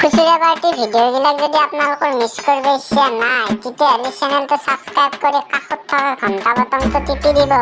খুচুৰা পাৰ্টি ভিডিঅ'বিলাক যদি আপোনালোকৰ মিছ কৰিব ইচ্ছা নাই তেতিয়াহ'লে চেনেলটো ছাবস্ক্ৰাইব কৰি কাষত থকা ঘণ্টা বটনটো টিপি দিব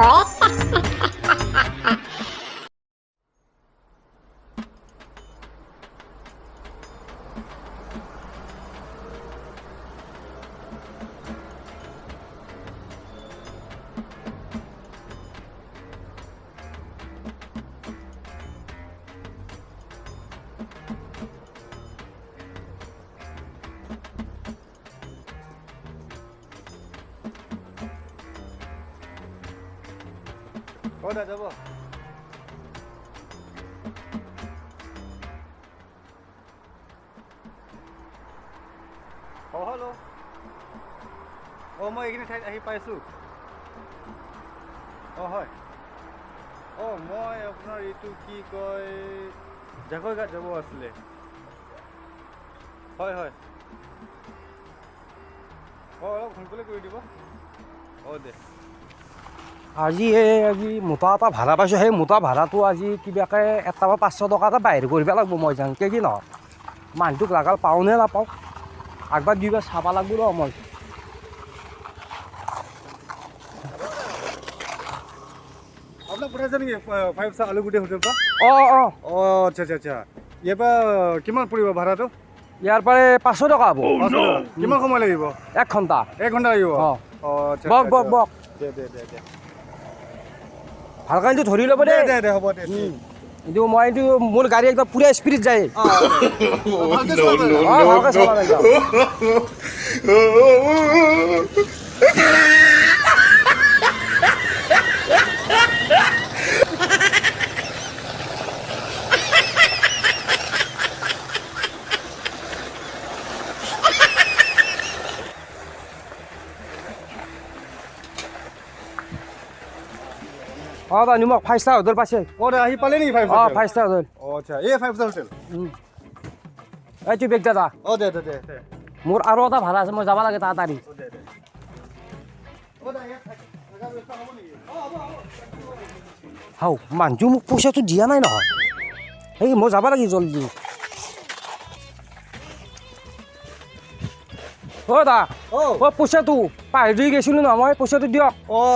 Udah coba. Oh halo. Oh মই এইখিনি ঠাইত আহি পাইছো। Oh হয়। Oh মই আপোনাৰ এইটো কি কয় জাকৈঘাট যাব আছিলে। হয় হয়। অলপ সোনকালে কৰি দিব। দে। আজি মোটা এটা ভাড়া পাইছোঁ সেই মোটা ভাড়াটো আজি কিবাকৈ এটা বা 500 টকা এটা বাহিৰ কৰিব লাগিব মই যেনকৈ কি নহওক মানুহটোক লাগাল পাওঁ নে নাপাওঁ আগবাৰ দুইবাৰ চাব লাগিব ৰ মই আপোনাক পঠাইছে নেকি 5 ষ্টাৰ আলুগুটি হোটেল পৰা? আচ্ছা আচ্ছা আচ্ছা ইয়াৰ পৰা কিমান পৰিব ভাড়াটো? ইয়াৰ পৰা 500 টকা হ'ব। কিমান সময় লাগিব? 1 ঘণ্টা। 1 ঘণ্টা লাগিব? আচ্ছা বক দে ভালকৈ এইটো ধৰি ল'ব দে হ'ব দে এইটো মই এইটো মোৰ গাড়ী একদম পুৰা স্পীডত যায় ভালকৈ চলাব একদম দা নিমখ 5 ষ্টাৰ হোটেল পাইছে। আহি পালে নেকি 5 ষ্টাৰ? 5 star hotel. আচ্ছা এই 5 ষ্টাৰ হোটেল এইটো বেগ দাদা দে মোৰ আৰু এটা ভাড়া আছে মই যাব লাগে তাড়াতাড়ি হাও মানুহটো মোক পইচাটো দিয়া নাই নহয় সেই মই যাব লাগে জলদি দা পইচাটো পাহৰি গৈছিলোঁ নহয় মই পইচাটো দিয়ক।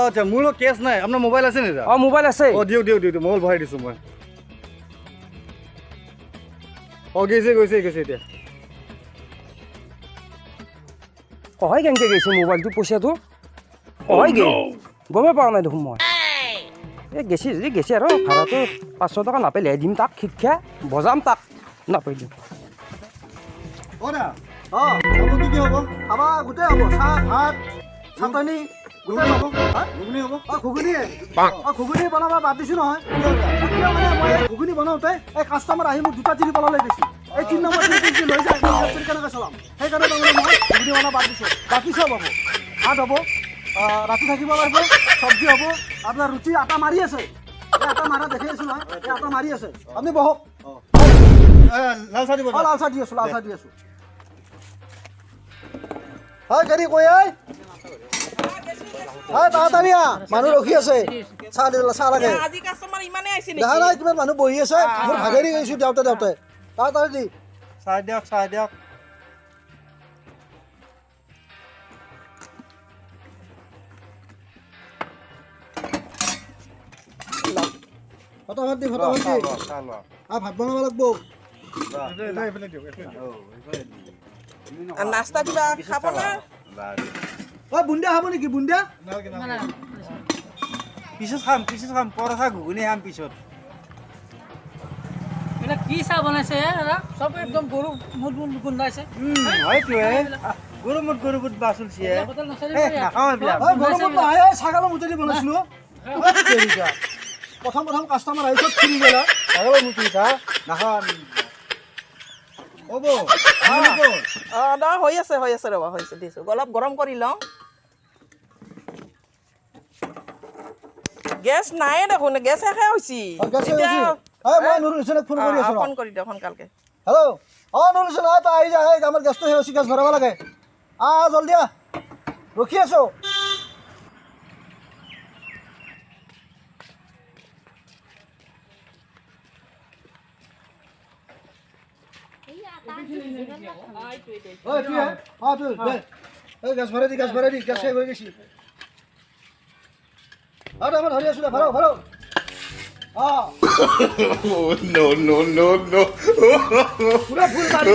আচ্ছা মোৰ লগত কেছ নাই আপোনাৰ মোবাইল আছে নেকি? মোবাইল আছে। দিয়ক মোবাইল ভৰাই দিছোঁ মই গৈছে এতিয়া কহাই কেনেকৈ গৈছে মোবাইলটো পইচাটো কহাই গে গমেই পোৱা নাই দেখোন মই এই গেছি যদি গেছি আৰু ভাড়াটো 500 টকা নাপালে দিম তাক শিক্ষা বজাম তাক নাপাই দিম কি হ'ব? খাবা গোটেই হ'ব চাহ ভাত চাটনি গোটেই হ'ব ঘুগুনি হ'ব ঘুগুনি বনাব বাদ দিছোঁ নহয় মানে মই ঘুগুনি বনাওঁতে এই কাষ্টমাৰ আহি মোক 2টা 3 পালালৈ দিছোঁ এই 3 নম্বৰ লৈ যায় কেনেকৈ চলাম সেইকাৰণে তাৰমানে মই ঘুগুনি বনাব বাদ দিছোঁ বাকী চব হ'ব ভাত হ'ব ৰাতি থাকিব লাগিব চব্জি হ'ব আপোনাৰ ৰুটি আটা মাৰি আছে এই আটা মাৰা দেখি আছোঁ নহয় এই আটা মাৰি আছে আপুনি বহক লাল চাহ দিব লাল চাহ দি আছোঁ হয় গাড়ী কৈ তাড়াতাড়ি মানুহ ৰখি আছে চাহ লাগে দেখা নাই কিমান মানুহ বহি আছে মোৰ ভাগেৰি গৈছোঁ দেওঁতে তাড়াতাড়ি দি চাহ দিয়ক ফটাফট দি ভাত বনাব লাগিব নাস্তা কিবা খাব না বুন্দিয়া খাব নেকি বুন্দিয়া পিছত খাম পৰঠা ঘুগুনি খাম পিছত এটা কি চাহ বনাইছে দাদা চব একদম গৰু মুঠ গোন্ধাইছে গৰু মুঠ বাচুলছি ছাগলৰ মুঠি দি বনাইছিলো প্ৰথম কাষ্টমাৰ আহিছে ফ্ৰী গেলা ছাগলৰ মুঠি চা নাখাম হৈ আছে ৰ'বা হৈছে দিছোঁ অলপ গৰম কৰি লওঁ গেছ নাই দেখোন গেছ শেষে হৈছে ফোন কৰি দিয়ক সোনকালকে হেল্ল' নুলুচোন তই আহি যা আমাৰ গেছটো শেষ হৈছে গেছ ভৰাব লাগে জলদি ৰখি আছোঁ ঐ কি হে তুই দে এই গাছ ভৰাই দি গাছ শেষ হৈ গৈছি আৰু আমাৰ ধৰি আছো দে ভৰাও no. পুৰা ফুল মাৰি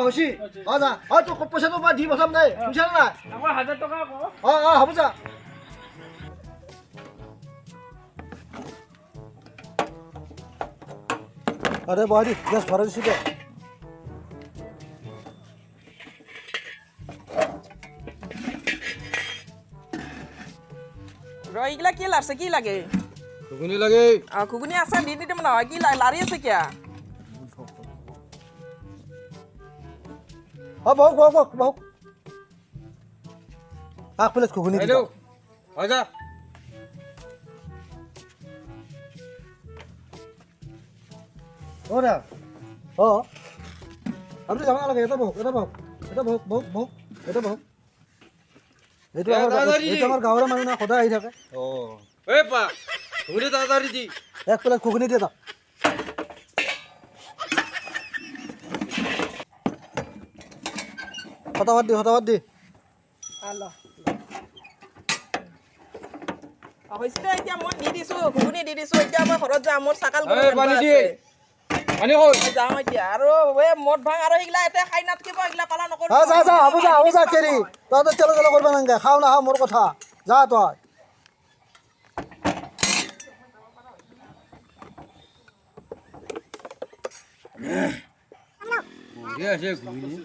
হৈছি যা তোক পইচাটো মই দি পঠাম দেই বুজিছা নাই আমাৰ 1000 টকা আকৌ হ'ব যা আৰে বহাই দি গ্যাস ভৰাই দিছো দে এইগিলা কি লাগছে কি লাগে ঘুগুনি লাগে ঘুগুনি আছে দি দিম নহয় কি লাৰি আছে কিয়া বহক আগ প্লেট ঘুগুনি দিলো হৈ যা ওৰা আপনি যাবা নালাগে এটা বহক এটা আমাৰ গাঁৱৰ মানুহ না সদায় আহি থাকে এই পা ঘুগুনি তাড়াতাড়ি দি এক প্লেট ঘুগুনি দিয়ে দাও হতাবাদ দি হৈছে এতিয়া মই দি দিছো ঘুগুনি দি দিছো এতিয়া মই ঘৰত যাম মোৰ চাকাল পানী দি পানী কই যাওঁ এতিয়া আৰু মদ ভাং আৰু এইগিলা এতিয়া খাই নাথাকিব এইগিলা পালন নকৰো যা হ'ব যা কেৰি তই তেল কৰিব নালাগে খাও নাখাও মোৰ কথা যা তই বঢ়িয়া আছে ঘুগুনি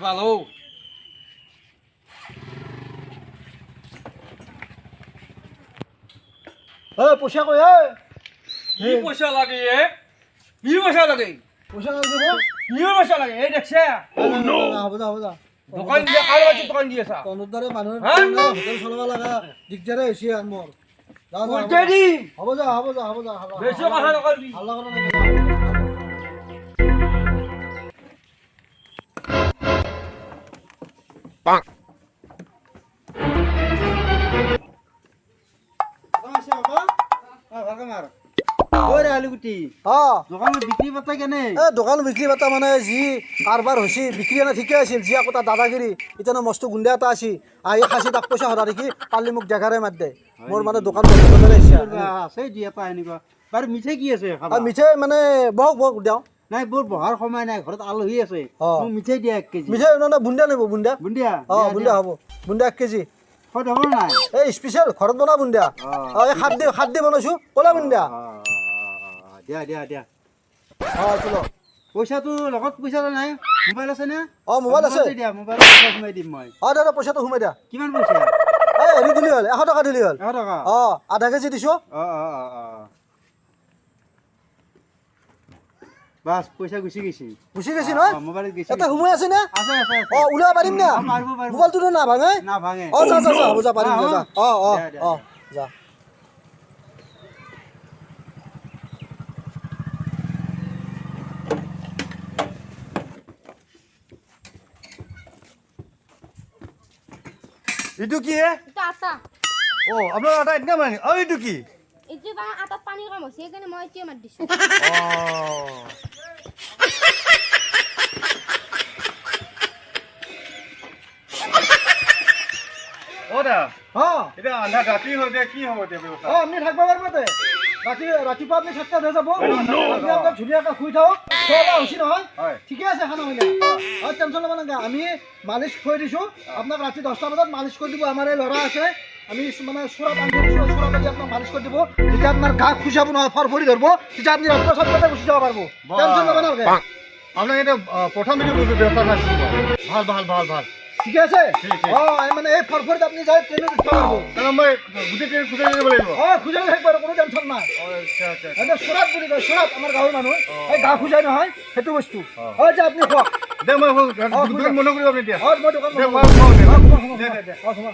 পালো পইচা কৈ কি পইচা লাগে কি পইচা লাগে পইচা দিব কি পইচা লাগে এই দেখছে হ'ব যা দোকান দিয়ে কাল বাজি দোকান দি আছা তন্দুৰদাৰে মানুহ হোটেল চলাব লগা দিগদাৰে হৈছে মোৰ হ'ব যা বেছি কথা নকবি হাল্লা কৰা নালাগে দোকান বিক্ৰী বাৰ্তা মানে যি কাৰবাৰ হৈছে বিক্ৰী এনে ঠিকে আছিল যি আকৌ তাৰ দাদাগিৰি এতিয়া মস্ত গুণ্ডা এটা আছিল আহি খাচী তাক পইচা সদা দেখি কালি মোক জেগাৰে মাত দে মোৰ মানে দোকান মিঠাই কি আছে মিঠাই মানে বহক দিওঁ নাই বৰ বহাৰ সময় নাই ঘৰত আলহী আছে মিঠাই দিয়া 1 কেজি মিঠাই বুন্দিয়া নিব বুন্দিয়া বুন্দিয়া বুন্দিয়া হ'ব বুন্দিয়া 1 কেজি হ'ব নাই এই স্পেচিয়েল ঘৰত বনা বুন্দিয়া এই খাদ দি বনাইছো ক'লা বুন্দিয়া দিয়া চলো পইচাটো লগত পইচা নাই মোবাইল আছে নে মোবাইল আছে দিয়া মোবাইলত সোমাই দিম মই দাদা পইচাটো সোমাই দিয়া কিমান পইচা হেৰি দিলি হ'ল 100 টকা দিলি হ'ল 100 টকা আধা কেজি দিছো বাস পইচা গুচি গৈছে নহয় মোবাইলত গৈছে এটা সোমাই আছে নে আছে ওলাব পাৰিম না পাৰিব মোবাইলটো নাভাঙে যা হ'ব যা পাৰিম যা যা এইটো কি এটা আটা আপোনাৰ আটা এনেকা মানে এইটো কি এইটো কাৰণ আটাত পানী কম হৈছে সেইকাৰণে মই এতিয়া মাত দিছো এতিয়া আন্ধা ৰাতি হৈ যায় কি হ'ব এতিয়া ব্যৱস্থা আপুনি থাকিব পাৰিব তে ৰাতিপুৱা আপুনি 7টাত হৈ যাব আপোনালোকে ধুনীয়াকৈ শুই থাকক খোৱা বোৱা হৈছে নহয় ঠিকে আছে খানা হ'লে টেনশ্যন ল'ব নালাগে আমি মালিচ থৈ দিছোঁ আপোনাক ৰাতি 10টা বজাত মালিচ কৰি দিব আমাৰ এই ল'ৰা আছে আমি মানে চোৰাত আনি দিছোঁ চোৰাত আনি আপোনাক মালিচ কৰি দিব যেতিয়া আপোনাৰ গা খুচাব নহয় ফৰফৰি ধৰিব তেতিয়া আপুনি ৰাতিপুৱা 7টাতে গুচি যাব পাৰিব টেনশ্যন ল'ব নালাগে আপোনাক এতিয়া প্ৰথম ব্যৱস্থা নাছিল ভাল ঠিকে আছে মানে এই ফৰফৰিত আপুনি যায় ট্ৰেইনত উঠিব পাৰিব মই গোটেই ট্ৰেইন খুচাই দিব লাগিব খুজাই থাকিব আৰু কোনো টেনশ্যন নাই এতিয়া চোৰাত বুলি কয় চোৰাত আমাৰ গাঁৱৰ মানুহ এই গা খুজাই নহয় সেইটো বস্তু যে আপুনি খোৱা দে মই মনে কৰিব আপুনি এতিয়া মই দোকান দে, সোমা